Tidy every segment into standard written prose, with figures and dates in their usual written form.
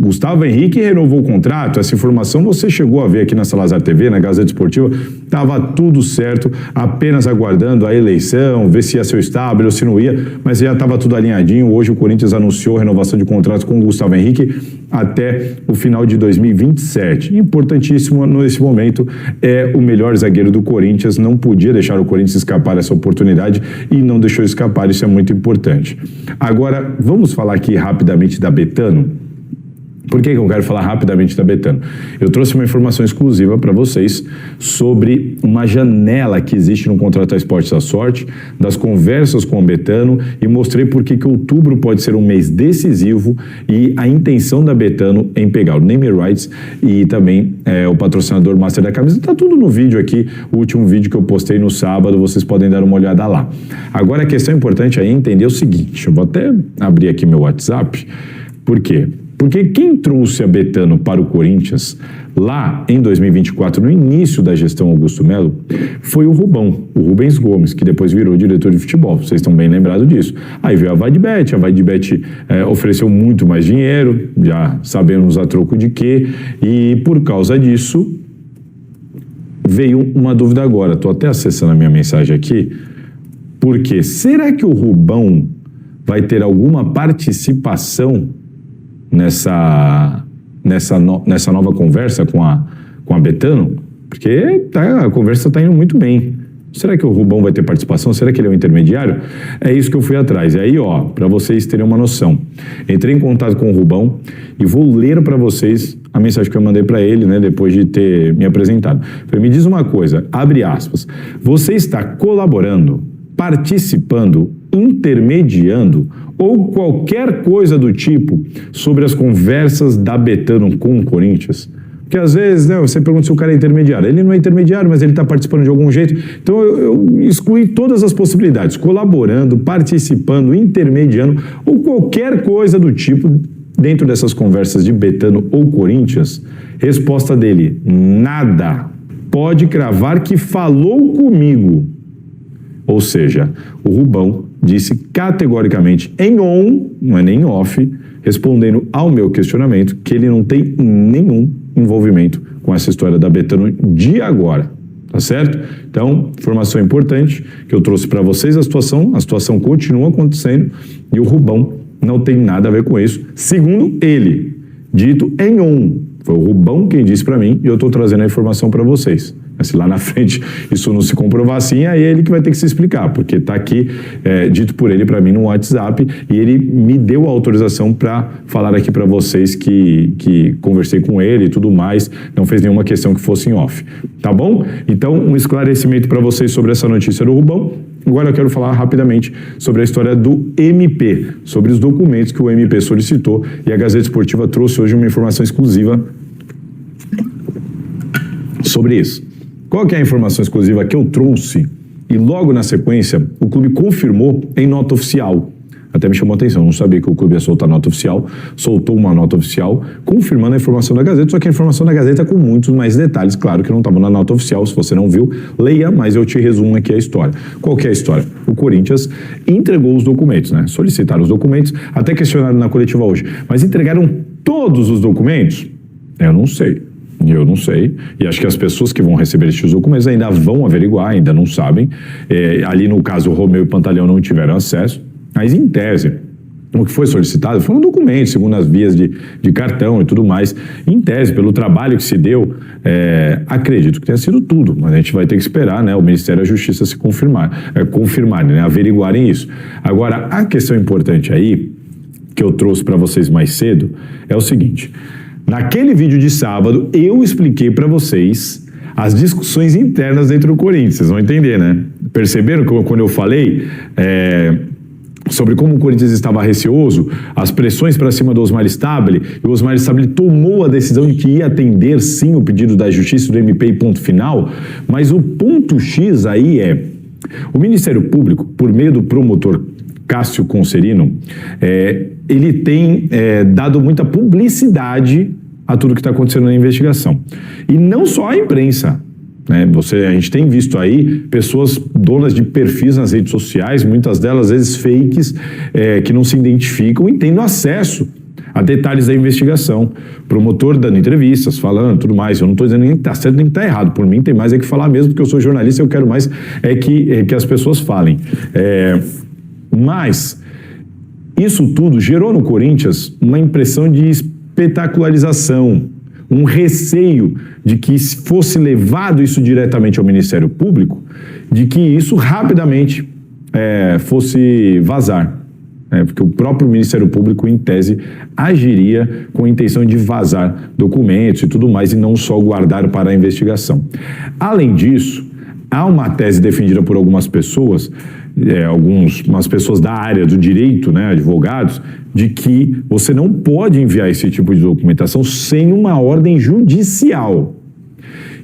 Gustavo Henrique renovou o contrato, essa informação você chegou a ver aqui na Salazar TV, na Gazeta Esportiva, estava tudo certo, apenas aguardando a eleição, ver se ia ser estável ou se não ia, mas já estava tudo alinhadinho. Hoje o Corinthians anunciou a renovação de contrato com o Gustavo Henrique até o final de 2027. Importantíssimo nesse momento, é o melhor zagueiro do Corinthians, não podia deixar o Corinthians escapar essa oportunidade e não deixou escapar, isso é muito importante. Agora, vamos falar aqui rapidamente da Betano. Por que eu quero falar rapidamente da Betano? Eu trouxe uma informação exclusiva para vocês sobre uma janela que existe no contrato da Esportes à Sorte, das conversas com a Betano, e mostrei por que outubro pode ser um mês decisivo e a intenção da Betano em pegar o name rights e também o patrocinador master da camisa. Está tudo no vídeo aqui, o último vídeo que eu postei no sábado, vocês podem dar uma olhada lá. Agora a questão importante aí é entender o seguinte, eu vou até abrir aqui meu WhatsApp, por quê? Porque quem trouxe a Betano para o Corinthians lá em 2024, no início da gestão Augusto Melo, foi o Rubão, o Rubens Gomes, que depois virou diretor de futebol. Vocês estão bem lembrados disso. Aí veio a Vaidbet, ofereceu muito mais dinheiro, já sabemos a troco de quê, e por causa disso veio uma dúvida agora. Estou até acessando a minha mensagem aqui, porque será que o Rubão vai ter alguma participação nessa nova conversa com a Betano? Porque a conversa está indo muito bem. Será que o Rubão vai ter participação? Será que ele é o intermediário? É isso que eu fui atrás. E aí, para vocês terem uma noção, entrei em contato com o Rubão e vou ler para vocês a mensagem que eu mandei para ele, né, depois de ter me apresentado. Me diz uma coisa, abre aspas, você está colaborando, participando, intermediando ou qualquer coisa do tipo sobre as conversas da Betano com o Corinthians? Porque às vezes, né, você pergunta se o cara é intermediário. Ele não é intermediário, mas ele está participando de algum jeito. Então eu excluí todas as possibilidades, colaborando, participando, intermediando ou qualquer coisa do tipo dentro dessas conversas de Betano ou Corinthians. Resposta dele, nada. Pode cravar que falou comigo. Ou seja, o Rubão disse categoricamente em on, não é nem off, respondendo ao meu questionamento, que ele não tem nenhum envolvimento com essa história da Betano de agora, tá certo? Então, informação importante que eu trouxe para vocês, a situação continua acontecendo e o Rubão não tem nada a ver com isso, segundo ele, dito em on. Foi o Rubão quem disse para mim e eu estou trazendo a informação para vocês. Mas se lá na frente isso não se comprovar assim, aí é ele que vai ter que se explicar, porque está aqui dito por ele para mim no WhatsApp e ele me deu a autorização para falar aqui para vocês que conversei com ele e tudo mais, não fez nenhuma questão que fosse em off, tá bom? Então, um esclarecimento para vocês sobre essa notícia do Rubão. Agora eu quero falar rapidamente sobre a história do MP, sobre os documentos que o MP solicitou e a Gazeta Esportiva trouxe hoje uma informação exclusiva sobre isso. Qual que é a informação exclusiva que eu trouxe? E logo na sequência, o clube confirmou em nota oficial. Até me chamou a atenção, não sabia que o clube ia soltar nota oficial, soltou uma nota oficial, confirmando a informação da Gazeta, só que a informação da Gazeta com muitos mais detalhes, claro que não estava na nota oficial, se você não viu, leia, mas eu te resumo aqui a história. Qual que é a história? O Corinthians entregou os documentos, né? Solicitaram os documentos, até questionaram na coletiva hoje, mas entregaram todos os documentos? Eu não sei, e acho que as pessoas que vão receber estes documentos ainda vão averiguar, ainda não sabem, ali no caso o Romeu e o Pantaleão não tiveram acesso, mas em tese, o que foi solicitado foram documentos, segundo as vias de cartão e tudo mais, em tese, pelo trabalho que se deu, acredito que tenha sido tudo, mas a gente vai ter que esperar, né, o Ministério da Justiça se confirmarem, né, averiguarem isso. Agora, a questão importante aí, que eu trouxe para vocês mais cedo, é o seguinte. Naquele vídeo de sábado, eu expliquei para vocês as discussões internas dentro do Corinthians. Vocês vão entender, né? Perceberam que quando eu falei sobre como o Corinthians estava receoso, as pressões para cima do Osmar Stabile, e o Osmar Stabile tomou a decisão de que ia atender sim o pedido da Justiça do MP e ponto final, mas o ponto X aí o Ministério Público, por meio do promotor Cássio Concerino, ele tem dado muita publicidade a tudo que está acontecendo na investigação. E não só a imprensa, né? A gente tem visto aí pessoas donas de perfis nas redes sociais, muitas delas às vezes fakes, que não se identificam e tendo acesso a detalhes da investigação. Promotor dando entrevistas, falando, tudo mais. Eu não estou dizendo nem que está certo nem que está errado. Por mim, tem mais é que falar mesmo, porque eu sou jornalista e eu quero mais que as pessoas falem. Mas isso tudo gerou no Corinthians uma impressão de espetacularização, um receio de que se fosse levado isso diretamente ao Ministério Público, de que isso rapidamente fosse vazar. Porque o próprio Ministério Público, em tese, agiria com a intenção de vazar documentos e tudo mais, e não só guardar para a investigação. Além disso, há uma tese defendida por algumas pessoas, algumas pessoas da área do direito, né, advogados, de que você não pode enviar esse tipo de documentação sem uma ordem judicial.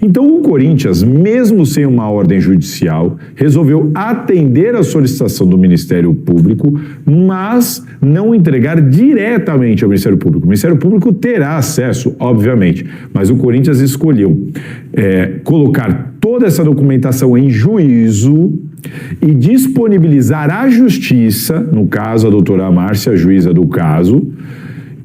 Então, o Corinthians, mesmo sem uma ordem judicial, resolveu atender a solicitação do Ministério Público, mas não entregar diretamente ao Ministério Público. O Ministério Público terá acesso, obviamente, mas o Corinthians escolheu colocar toda essa documentação em juízo e disponibilizar à Justiça, no caso a doutora Márcia, juíza do caso,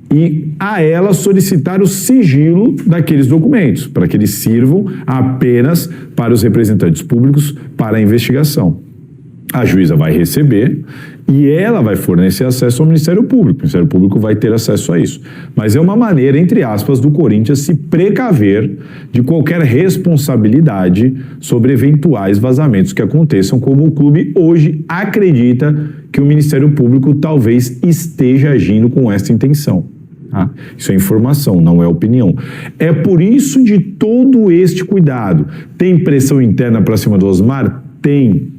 e a ela solicitar o sigilo daqueles documentos, para que eles sirvam apenas para os representantes públicos para a investigação. A juíza vai receber e ela vai fornecer acesso ao Ministério Público. O Ministério Público vai ter acesso a isso. Mas é uma maneira, entre aspas, do Corinthians se precaver de qualquer responsabilidade sobre eventuais vazamentos que aconteçam, como o clube hoje acredita que o Ministério Público talvez esteja agindo com essa intenção. Isso é informação, não é opinião. É por isso de todo este cuidado. Tem pressão interna para cima do Osmar? Tem.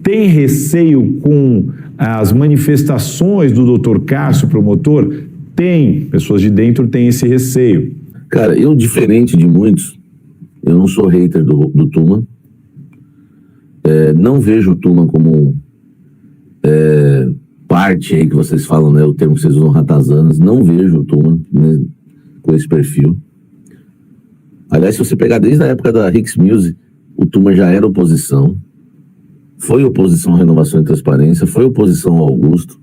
Tem receio com as manifestações do Dr. Cássio, promotor? Tem. Pessoas de dentro têm esse receio. Cara, eu, diferente de muitos, eu não sou hater do Tuma. Não vejo o Tuma como parte aí que vocês falam, né? O termo que vocês usam, ratazanas. Não vejo o Tuma, né, com esse perfil. Aliás, se você pegar desde a época da Hicks Music, o Tuma já era oposição. Foi oposição à renovação e transparência, foi oposição ao Augusto.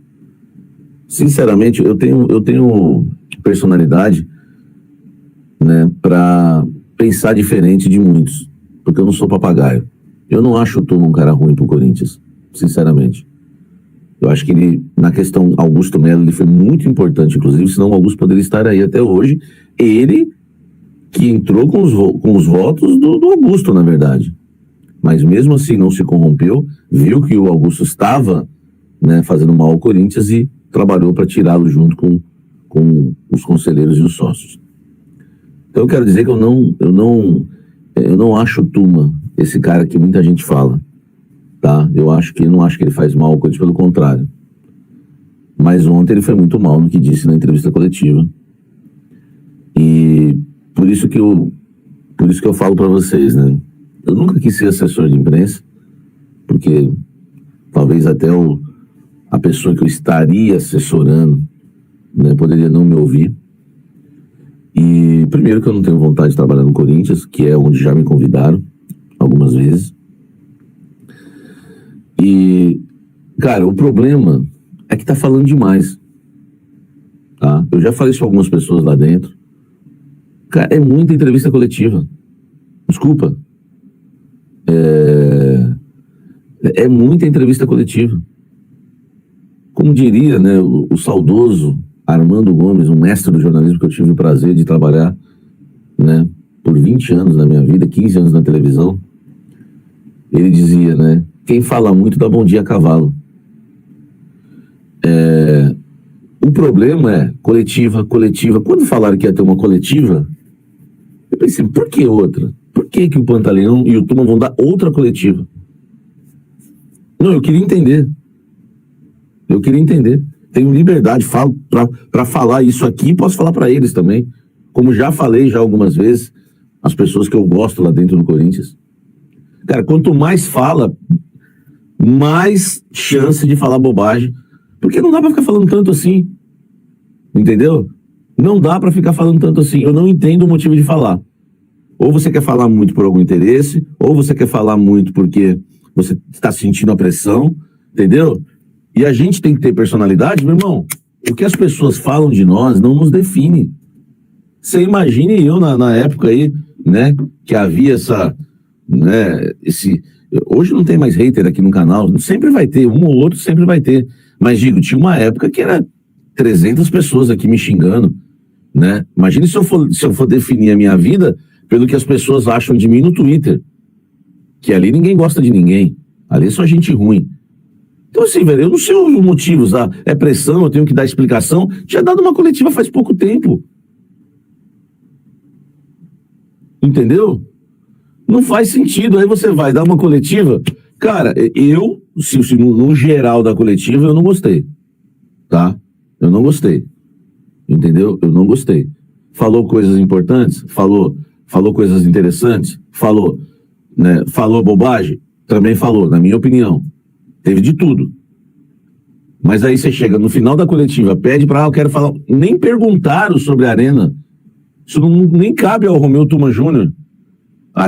Sinceramente, eu tenho personalidade, né, para pensar diferente de muitos, porque eu não sou papagaio. Eu não acho o Tuma um cara ruim pro Corinthians, sinceramente. Eu acho que ele, na questão Augusto Melo, ele foi muito importante, inclusive, senão o Augusto poderia estar aí até hoje. Ele que entrou com os votos do Augusto, na verdade. Mas mesmo assim não se corrompeu, viu que o Augusto estava, né, fazendo mal ao Corinthians e trabalhou para tirá-lo junto com os conselheiros e os sócios. Então eu quero dizer que eu não acho o Tuma esse cara que muita gente fala. Tá? Eu não acho que ele faz mal ao Corinthians, pelo contrário. Mas ontem ele foi muito mal no que disse na entrevista coletiva. E por isso que eu falo para vocês, né? Eu nunca quis ser assessor de imprensa, porque talvez até a pessoa que eu estaria assessorando, né, poderia não me ouvir. E primeiro que eu não tenho vontade de trabalhar no Corinthians, que é onde já me convidaram algumas vezes. E, cara, o problema é que tá falando demais, tá? Eu já falei isso com algumas pessoas lá dentro. Cara, é muita entrevista coletiva. Desculpa. É muita entrevista coletiva. Como diria, né, o saudoso Armando Gomes, um mestre do jornalismo que eu tive o prazer de trabalhar, né, por 20 anos na minha vida, 15 anos na televisão. Ele dizia, né, quem fala muito dá bom dia a cavalo. O problema é coletiva. Quando falaram que ia ter uma coletiva, eu pensei, por que outra? Por que o Pantaleão e o Tuma vão dar outra coletiva? Não, eu queria entender. Tenho liberdade para falar isso aqui, posso falar para eles também. Como já falei algumas vezes, as pessoas que eu gosto lá dentro do Corinthians. Cara, quanto mais fala, mais chance de falar bobagem. Porque não dá pra ficar falando tanto assim. Entendeu? Não dá pra ficar falando tanto assim. Eu não entendo o motivo de falar. Ou você quer falar muito por algum interesse, ou você quer falar muito porque você está sentindo a pressão, entendeu? E a gente tem que ter personalidade, meu irmão. o que as pessoas falam de nós não nos define. Você imagine eu na época aí, né, que havia essa, né, hoje não tem mais hater aqui no canal, sempre vai ter, um ou outro sempre vai ter, mas digo, tinha uma época que era 300 pessoas aqui me xingando, né? Imagine se eu for definir a minha vida pelo que as pessoas acham de mim no Twitter, que ali ninguém gosta de ninguém, ali é só gente ruim. Então assim, velho, eu não sei os motivos, é pressão, eu tenho que dar explicação, tinha dado uma coletiva faz pouco tempo. Entendeu? Não faz sentido. Aí você vai dar uma coletiva. Cara, se no geral da coletiva, eu não gostei. Tá? Eu não gostei. Entendeu? Eu não gostei. Falou coisas importantes? Falou coisas interessantes? Falou. Né? Falou bobagem? Também falou, na minha opinião. Teve de tudo. Mas aí você chega no final da coletiva, pede pra eu quero falar. Nem perguntaram sobre a Arena. Isso nem cabe ao Romeu Tuma Júnior.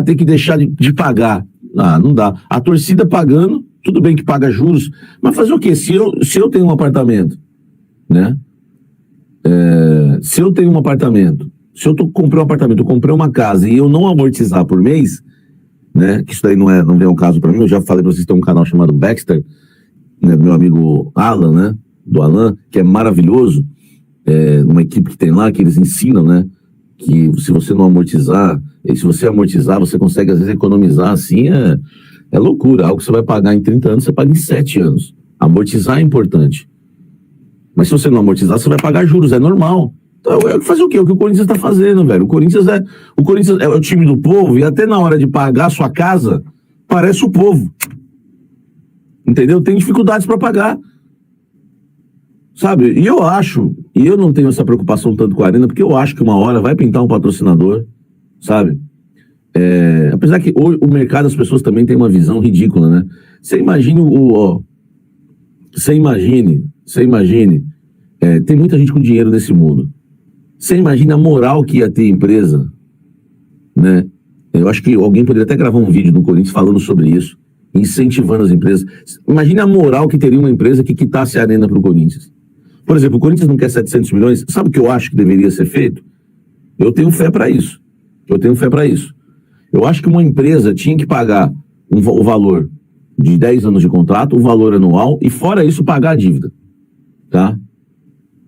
Tem que deixar de pagar. Não dá. A torcida pagando, tudo bem que paga juros, mas fazer o quê? Se eu tenho um apartamento, né? Se eu tenho um apartamento, se eu comprei um apartamento, eu comprei uma casa e eu não amortizar por mês, né? Que isso daí não é um caso para mim, eu já falei para vocês, tem um canal chamado Baxter, né, meu amigo Alan, né? Do Alan, que é maravilhoso, uma equipe que tem lá, que eles ensinam, né? Que se você não amortizar, e se você amortizar, você consegue às vezes economizar, assim, é loucura. Algo que você vai pagar em 30 anos, você paga em 7 anos. Amortizar é importante. Mas se você não amortizar, você vai pagar juros, é normal. Então, fazer o quê? O que o Corinthians está fazendo, velho? O Corinthians é o time do povo, e até na hora de pagar a sua casa, parece o povo. Entendeu? Tem dificuldades para pagar. Sabe? E eu não tenho essa preocupação tanto com a Arena, porque eu acho que uma hora vai pintar um patrocinador, sabe? Apesar que o mercado, as pessoas também têm uma visão ridícula, né? Você imagine tem muita gente com dinheiro nesse mundo. Você imagina a moral que ia ter a empresa, né? Eu acho que alguém poderia até gravar um vídeo no Corinthians falando sobre isso, incentivando as empresas. Imagina a moral que teria uma empresa que quitasse a Arena para o Corinthians. Por exemplo, o Corinthians não quer 700 milhões. Sabe o que eu acho que deveria ser feito? Eu tenho fé para isso. Eu acho que uma empresa tinha que pagar o valor de 10 anos de contrato, o valor anual, e fora isso, pagar a dívida. Tá?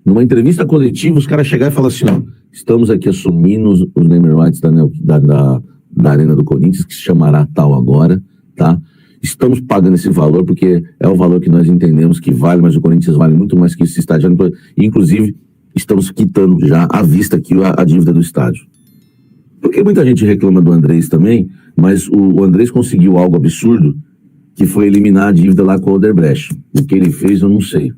Numa entrevista coletiva, os caras chegarem e falar assim, estamos aqui assumindo os naming rights da Arena do Corinthians, que se chamará tal agora, tá? Estamos pagando esse valor porque é o valor que nós entendemos que vale, mas o Corinthians vale muito mais que esse estádio. Inclusive, estamos quitando já à vista aqui a dívida do estádio. Porque muita gente reclama do Andrés também, mas o Andrés conseguiu algo absurdo, que foi eliminar a dívida lá com o Odebrecht. O que ele fez, eu não sei.